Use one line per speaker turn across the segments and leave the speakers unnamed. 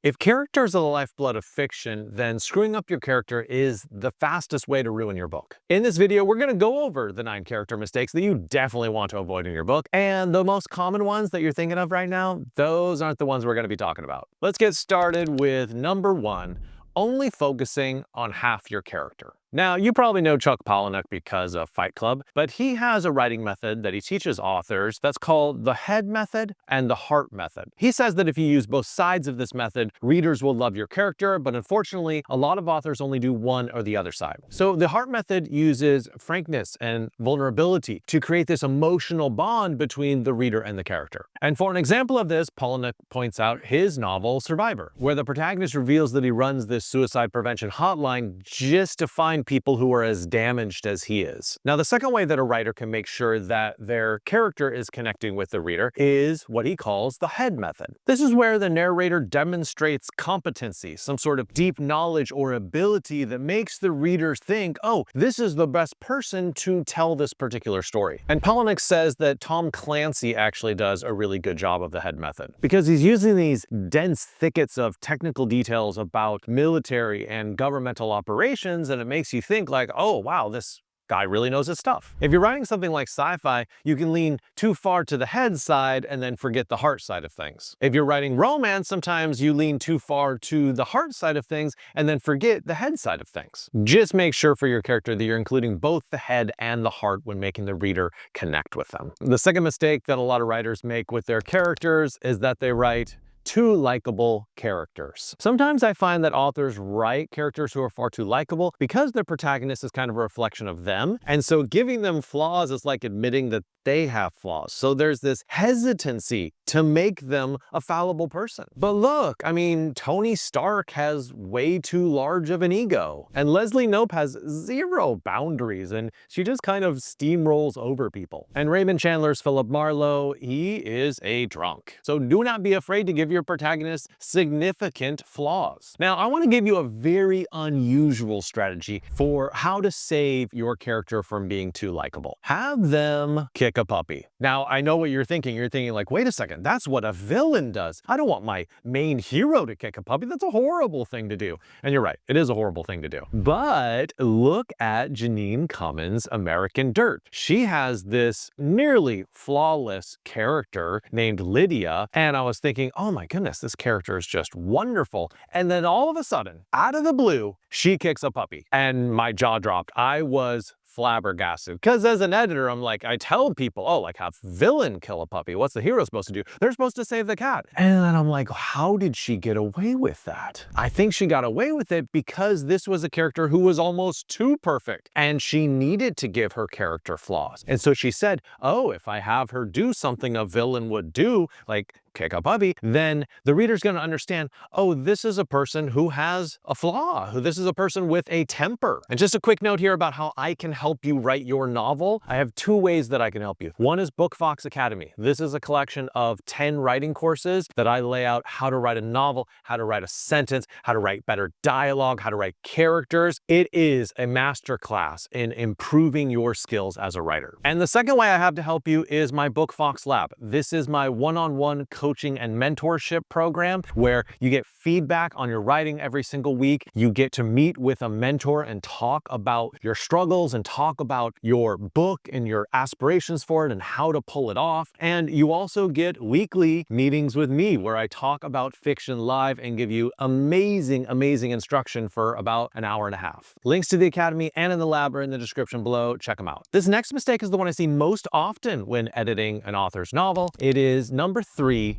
If characters are the lifeblood of fiction, then screwing up your character is the fastest way to ruin your book. In this video, we're going to go over the 9 character mistakes that you definitely want to avoid in your book, and the most common ones that you're thinking of right now, those aren't the ones we're going to be talking about. Let's get started with number 1, only focusing on half your character. Now, you probably know Chuck Palahniuk because of Fight Club, but he has a writing method that he teaches authors that's called the head method and the heart method. He says that if you use both sides of this method, readers will love your character, but unfortunately, a lot of authors only do one or the other side. So the heart method uses frankness and vulnerability to create this emotional bond between the reader and the character. And for an example of this, Palahniuk points out his novel Survivor, where the protagonist reveals that he runs this suicide prevention hotline just to find people who are as damaged as he is. Now, the second way that a writer can make sure that their character is connecting with the reader is what he calls the head method. This is where the narrator demonstrates competency, some sort of deep knowledge or ability that makes the reader think, oh, this is the best person to tell this particular story. And Palahniuk says that Tom Clancy actually does a really good job of the head method because he's using these dense thickets of technical details about military and governmental operations, and it makes you think like, oh wow, this guy really knows his stuff. If you're writing something like sci-fi, you can lean too far to the head side and then forget the heart side of things. If you're writing romance, sometimes you lean too far to the heart side of things and then forget the head side of things. Just make sure for your character that you're including both the head and the heart when making the reader connect with them. The second mistake that a lot of writers make with their characters is that they write too likable characters. Sometimes I find that authors write characters who are far too likable because their protagonist is kind of a reflection of them. And so giving them flaws is like admitting that they have flaws. So there's this hesitancy to make them a fallible person. But look, I mean, Tony Stark has way too large of an ego. And Leslie Knope has zero boundaries and she just kind of steamrolls over people. And Raymond Chandler's Philip Marlowe, he is a drunk. So do not be afraid to give your protagonist significant flaws. Now, I want to give you a very unusual strategy for how to save your character from being too likable. Have them kick a puppy. Now, I know what you're thinking. You're thinking like, wait a second, that's what a villain does. I don't want my main hero to kick a puppy. That's a horrible thing to do. And you're right, it is a horrible thing to do. But look at Janine Cummins' American Dirt. She has this nearly flawless character named Lydia. And I was thinking, oh my goodness, this character is just wonderful. And then all of a sudden, out of the blue, she kicks a puppy. And my jaw dropped. I was flabbergasted because as an editor, I'm like, I tell people, oh, like have villain kill a puppy. What's the hero supposed to do? They're supposed to save the cat. And then I'm like, how did she get away with that? I think she got away with it because this was a character who was almost too perfect and she needed to give her character flaws. And so she said, oh, if I have her do something a villain would do, like kick a puppy, then the reader's going to understand, oh, this is a person who has a flaw, this is a person with a temper. And just a quick note here about how I can help you write your novel. I have 2 ways that I can help you. One is Bookfox Academy. This is a collection of 10 writing courses that I lay out how to write a novel, how to write a sentence, how to write better dialogue, how to write characters. It is a masterclass in improving your skills as a writer. And the second way I have to help you is my Bookfox Lab. This is my one-on-one coaching and mentorship program where you get feedback on your writing every single week. You get to meet with a mentor and talk about your struggles and talk about your book and your aspirations for it and how to pull it off. And you also get weekly meetings with me where I talk about fiction live and give you amazing, amazing instruction for about an hour and a half. Links to the Academy and in the lab are in the description below. Check them out. This next mistake is the one I see most often when editing an author's novel. It is number 3,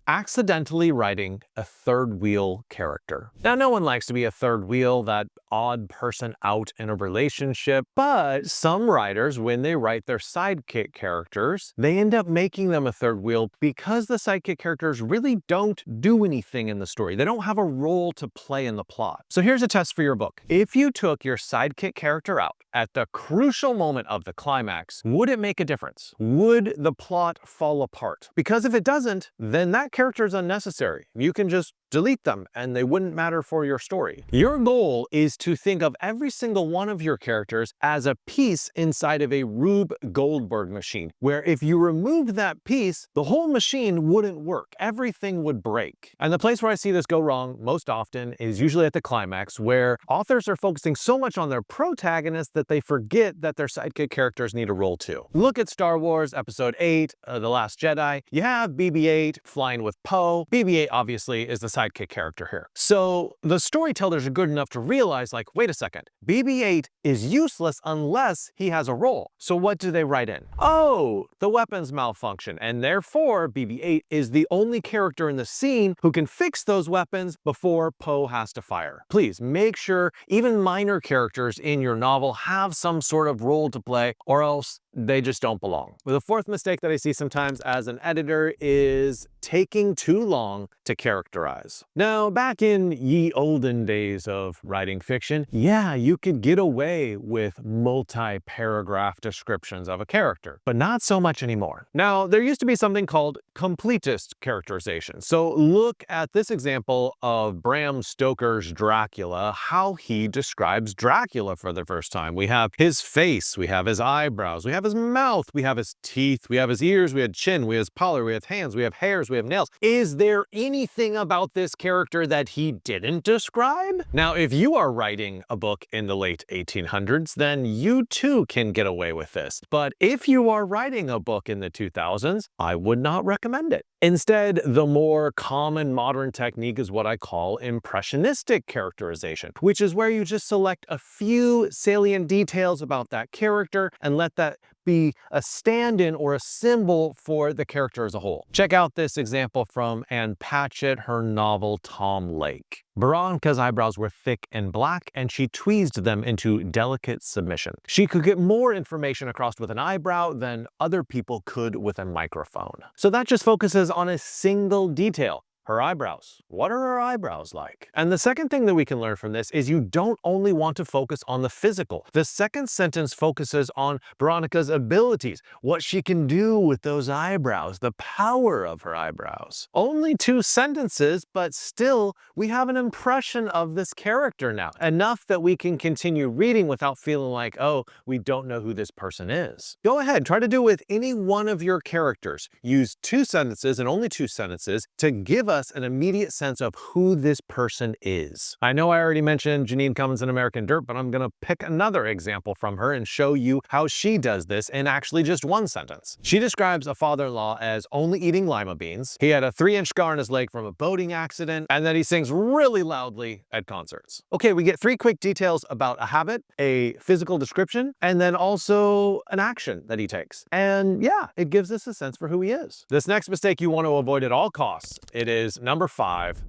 accidentally writing a third wheel character. Now, no one likes to be a third wheel, that odd person out in a relationship, but some writers, when they write their sidekick characters, they end up making them a third wheel because the sidekick characters really don't do anything in the story. They don't have a role to play in the plot. So here's a test for your book. If you took your sidekick character out at the crucial moment of the climax, would it make a difference? Would the plot fall apart? Because if it doesn't, then that characters unnecessary. You can just delete them and they wouldn't matter for your story. Your goal is to think of every single one of your characters as a piece inside of a Rube Goldberg machine, where if you removed that piece, the whole machine wouldn't work. Everything would break. And the place where I see this go wrong most often is usually at the climax, where authors are focusing so much on their protagonist that they forget that their sidekick characters need a role too. Look at Star Wars Episode 8, The Last Jedi. You have BB-8 flying with Poe. BB-8 obviously is the sidekick character here. So the storytellers are good enough to realize, like, wait a second, BB-8 is useless unless he has a role. So what do they write in? Oh, the weapons malfunction, and therefore BB-8 is the only character in the scene who can fix those weapons before Poe has to fire. Please make sure even minor characters in your novel have some sort of role to play, or else they just don't belong. The fourth mistake that I see sometimes as an editor is taking too long to characterize. Now, back in ye olden days of writing fiction, yeah, you could get away with multi-paragraph descriptions of a character, but not so much anymore. Now, there used to be something called completist characterization. So look at this example of Bram Stoker's Dracula, how he describes Dracula for the first time. We have his face, we have his eyebrows, we have his mouth, we have his teeth, we have his ears, we have chin, we have his collar, we have hands, we have hairs, we have nails. Is there anything about this character that he didn't describe? Now, if you are writing a book in the late 1800s, then you too can get away with this. But if you are writing a book in the 2000s, I would not recommend it. Instead, the more common modern technique is what I call impressionistic characterization, which is where you just select a few salient details about that character and let that be a stand-in or a symbol for the character as a whole. Check out this example from Anne Patchett, her novel Tom Lake. Veronica's eyebrows were thick and black, and she tweezed them into delicate submission. She could get more information across with an eyebrow than other people could with a microphone. So that just focuses on a single detail. Her eyebrows. What are her eyebrows like? And the second thing that we can learn from this is you don't only want to focus on the physical. The second sentence focuses on Veronica's abilities, what she can do with those eyebrows, the power of her eyebrows. Only 2 sentences, but still we have an impression of this character now. Enough that we can continue reading without feeling like, oh, we don't know who this person is. Go ahead, try to do it with any one of your characters. Use 2 sentences and only 2 sentences to give us an immediate sense of who this person is. I know I already mentioned Janine Cummins in American Dirt, but I'm gonna pick another example from her and show you how she does this in actually just 1 sentence. She describes a father-in-law as only eating lima beans. He had a 3-inch scar on his leg from a boating accident, and that he sings really loudly at concerts. Okay, we get 3 quick details about a habit, a physical description, and then also an action that he takes. And yeah, it gives us a sense for who he is. This next mistake you want to avoid at all costs. It is number 5,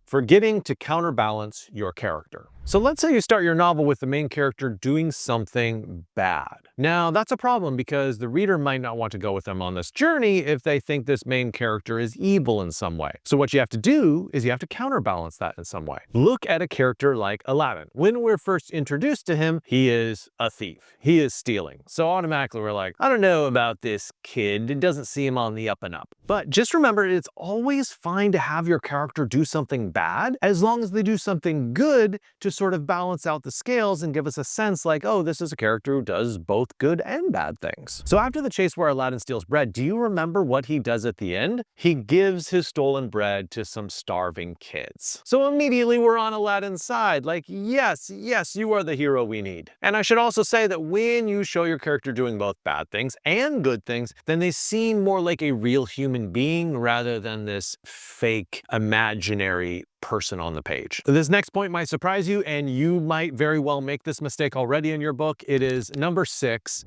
forgetting to counterbalance your character. So let's say you start your novel with the main character doing something bad. Now that's a problem because the reader might not want to go with them on this journey if they think this main character is evil in some way. So what you have to do is you have to counterbalance that in some way. Look at a character like Aladdin. When we're first introduced to him, he is a thief. He is stealing. So automatically we're like, I don't know about this kid. It doesn't seem on the up and up. But just remember, it's always fine to have your character do something bad as long as they do something good to sort of balance out the scales and give us a sense like, oh, this is a character who does both good and bad things. So after the chase where Aladdin steals bread, do you remember what he does at the end? He gives his stolen bread to some starving kids. So immediately we're on Aladdin's side, like, yes, you are the hero we need. And I should also say that when you show your character doing both bad things and good things, then they seem more like a real human being rather than this fake imaginary person on the page. This next point might surprise you, and you might very well make this mistake already in your book. It is number 6.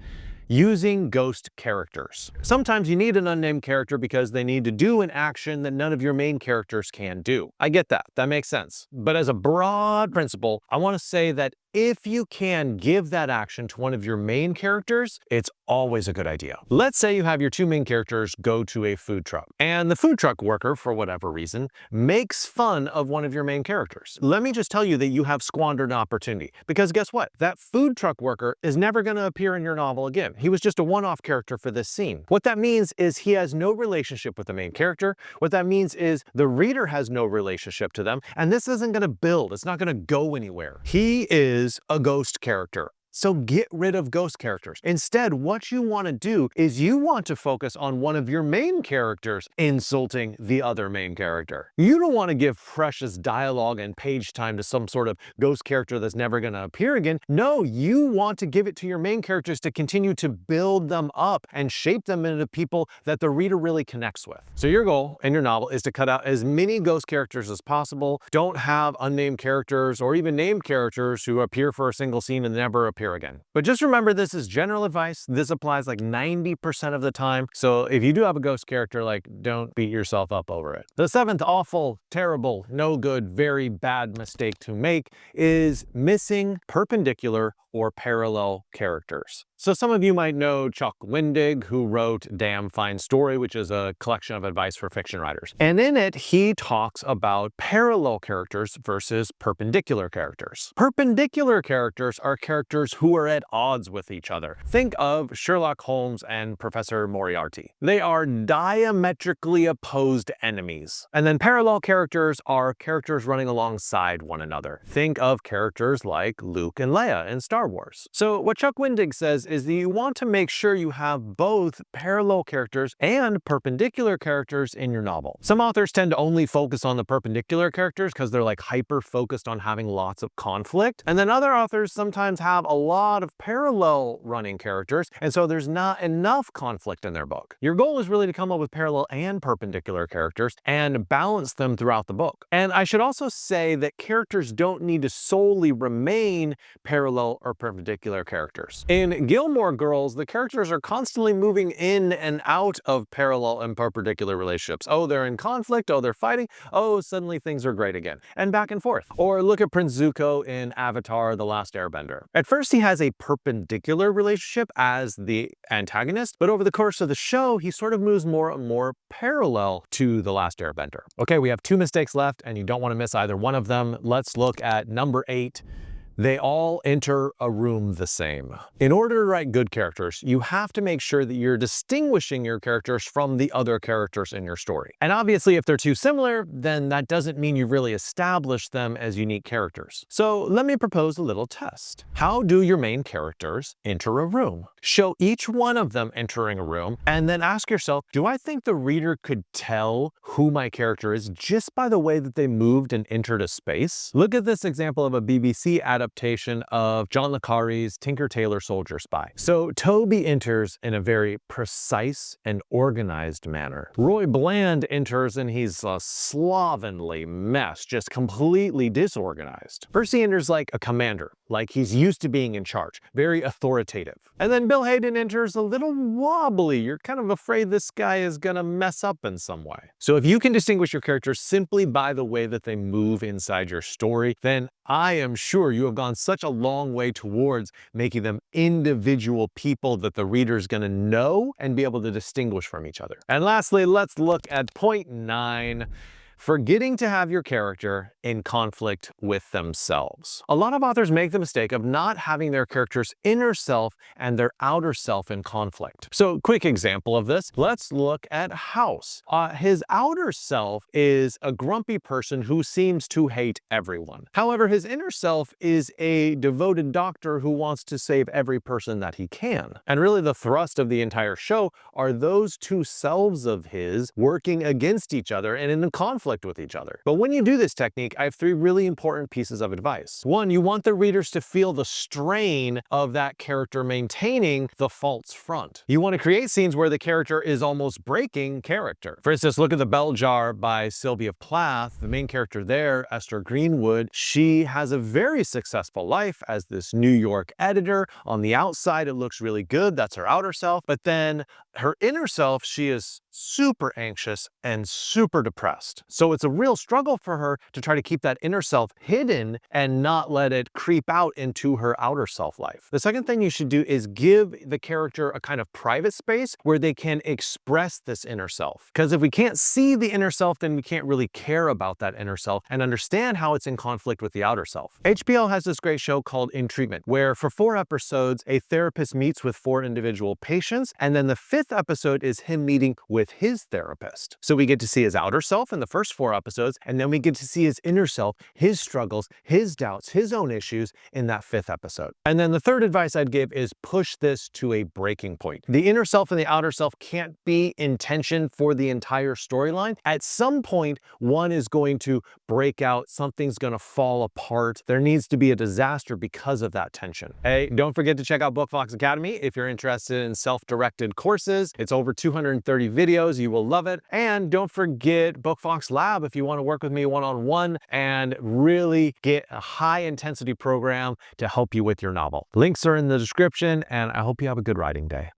Using ghost characters. Sometimes you need an unnamed character because they need to do an action that none of your main characters can do. I get that. That makes sense. But as a broad principle, I want to say that if you can give that action to one of your main characters, it's always a good idea. Let's say you have your two main characters go to a food truck, and the food truck worker, for whatever reason, makes fun of one of your main characters. Let me just tell you that you have squandered an opportunity, because guess what? That food truck worker is never going to appear in your novel again. He was just a one-off character for this scene. What that means is he has no relationship with the main character. What that means is the reader has no relationship to them, and this isn't going to build. It's not going to go anywhere. He is a ghost character. So get rid of ghost characters. Instead, what you want to do is you want to focus on one of your main characters insulting the other main character. You don't want to give precious dialogue and page time to some sort of ghost character that's never going to appear again. No, you want to give it to your main characters to continue to build them up and shape them into people that the reader really connects with. So your goal in your novel is to cut out as many ghost characters as possible. Don't have unnamed characters or even named characters who appear for a single scene and never appear again. But just remember, this is general advice. This applies like 90% of the time. So if you do have a ghost character, like, don't beat yourself up over it. The seventh awful, terrible, no good, very bad mistake to make is missing perpendicular or parallel characters. So some of you might know Chuck Wendig, who wrote Damn Fine Story, which is a collection of advice for fiction writers. And in it, he talks about parallel characters versus perpendicular characters. Perpendicular characters are characters who are at odds with each other. Think of Sherlock Holmes and Professor Moriarty. They are diametrically opposed enemies. And then parallel characters are characters running alongside one another. Think of characters like Luke and Leia in Star Wars. So what Chuck Wendig says is that you want to make sure you have both parallel characters and perpendicular characters in your novel. Some authors tend to only focus on the perpendicular characters because they're like hyper focused on having lots of conflict. And then other authors sometimes have a lot of parallel running characters, and so there's not enough conflict in their book. Your goal is really to come up with parallel and perpendicular characters and balance them throughout the book. And I should also say that characters don't need to solely remain parallel or perpendicular characters. In Gilmore Girls, the characters are constantly moving in and out of parallel and perpendicular relationships. Oh, they're in conflict. Oh, they're fighting. Oh, suddenly things are great again. And back and forth. Or look at Prince Zuko in Avatar: The Last Airbender. At first, he has a perpendicular relationship as the antagonist, but over the course of the show, he sort of moves more and more parallel to The Last Airbender. Okay, we have 2 mistakes left, and you don't want to miss either one of them. Let's look at number 8. They all enter a room the same. In order to write good characters, you have to make sure that you're distinguishing your characters from the other characters in your story. And obviously, if they're too similar, then that doesn't mean you've really established them as unique characters. So let me propose a little test. How do your main characters enter a room? Show each one of them entering a room, and then ask yourself, do I think the reader could tell who my character is just by the way that they moved and entered a space? Look at this example of a BBC adaptation of John le Carré's Tinker Tailor Soldier Spy. So Toby enters in a very precise and organized manner. Roy Bland enters and he's a slovenly mess, just completely disorganized. Percy enters like a commander, like he's used to being in charge, very authoritative. And then Bill Hayden enters a little wobbly. You're kind of afraid this guy is gonna mess up in some way. So if you can distinguish your characters simply by the way that they move inside your story, then I am sure you have gone such a long way towards making them individual people that the reader is going to know and be able to distinguish from each other. And lastly, let's look at point 9. Forgetting to have your character in conflict with themselves. A lot of authors make the mistake of not having their character's inner self and their outer self in conflict. So, quick example of this, let's look at House. His outer self is a grumpy person who seems to hate everyone. However, his inner self is a devoted doctor who wants to save every person that he can. And really the thrust of the entire show are those two selves of his working against each other and in conflict with each other. But when you do this technique, I have 3 really important pieces of advice. 1, you want the readers to feel the strain of that character maintaining the false front. You want to create scenes where the character is almost breaking character. For instance, look at The Bell Jar by Sylvia Plath. The main character there, Esther Greenwood, she has a very successful life as this New York editor. On the outside, it looks really good. That's her outer self. But then her inner self, she is super anxious and super depressed. So it's a real struggle for her to try to keep that inner self hidden and not let it creep out into her outer self life. The second thing you should do is give the character a kind of private space where they can express this inner self. Because if we can't see the inner self, then we can't really care about that inner self and understand how it's in conflict with the outer self. HBO has this great show called In Treatment, where for 4 episodes, a therapist meets with 4 individual patients, and then the 5th episode is him meeting with his therapist. So we get to see his outer self in the first 4 episodes, and then we get to see his inner self, his struggles, his doubts, his own issues in that 5th episode. And then the third advice I'd give is push this to a breaking point. The inner self and the outer self can't be in tension for the entire storyline. At some point, one is going to break out, something's going to fall apart. There needs to be a disaster because of that tension. Hey, don't forget to check out Bookfox Academy if you're interested in self-directed courses. It's over 230 videos. You will love it. And don't forget Bookfox Lab if you want to work with me one-on-one and really get a high-intensity program to help you with your novel. Links are in the description, and I hope you have a good writing day.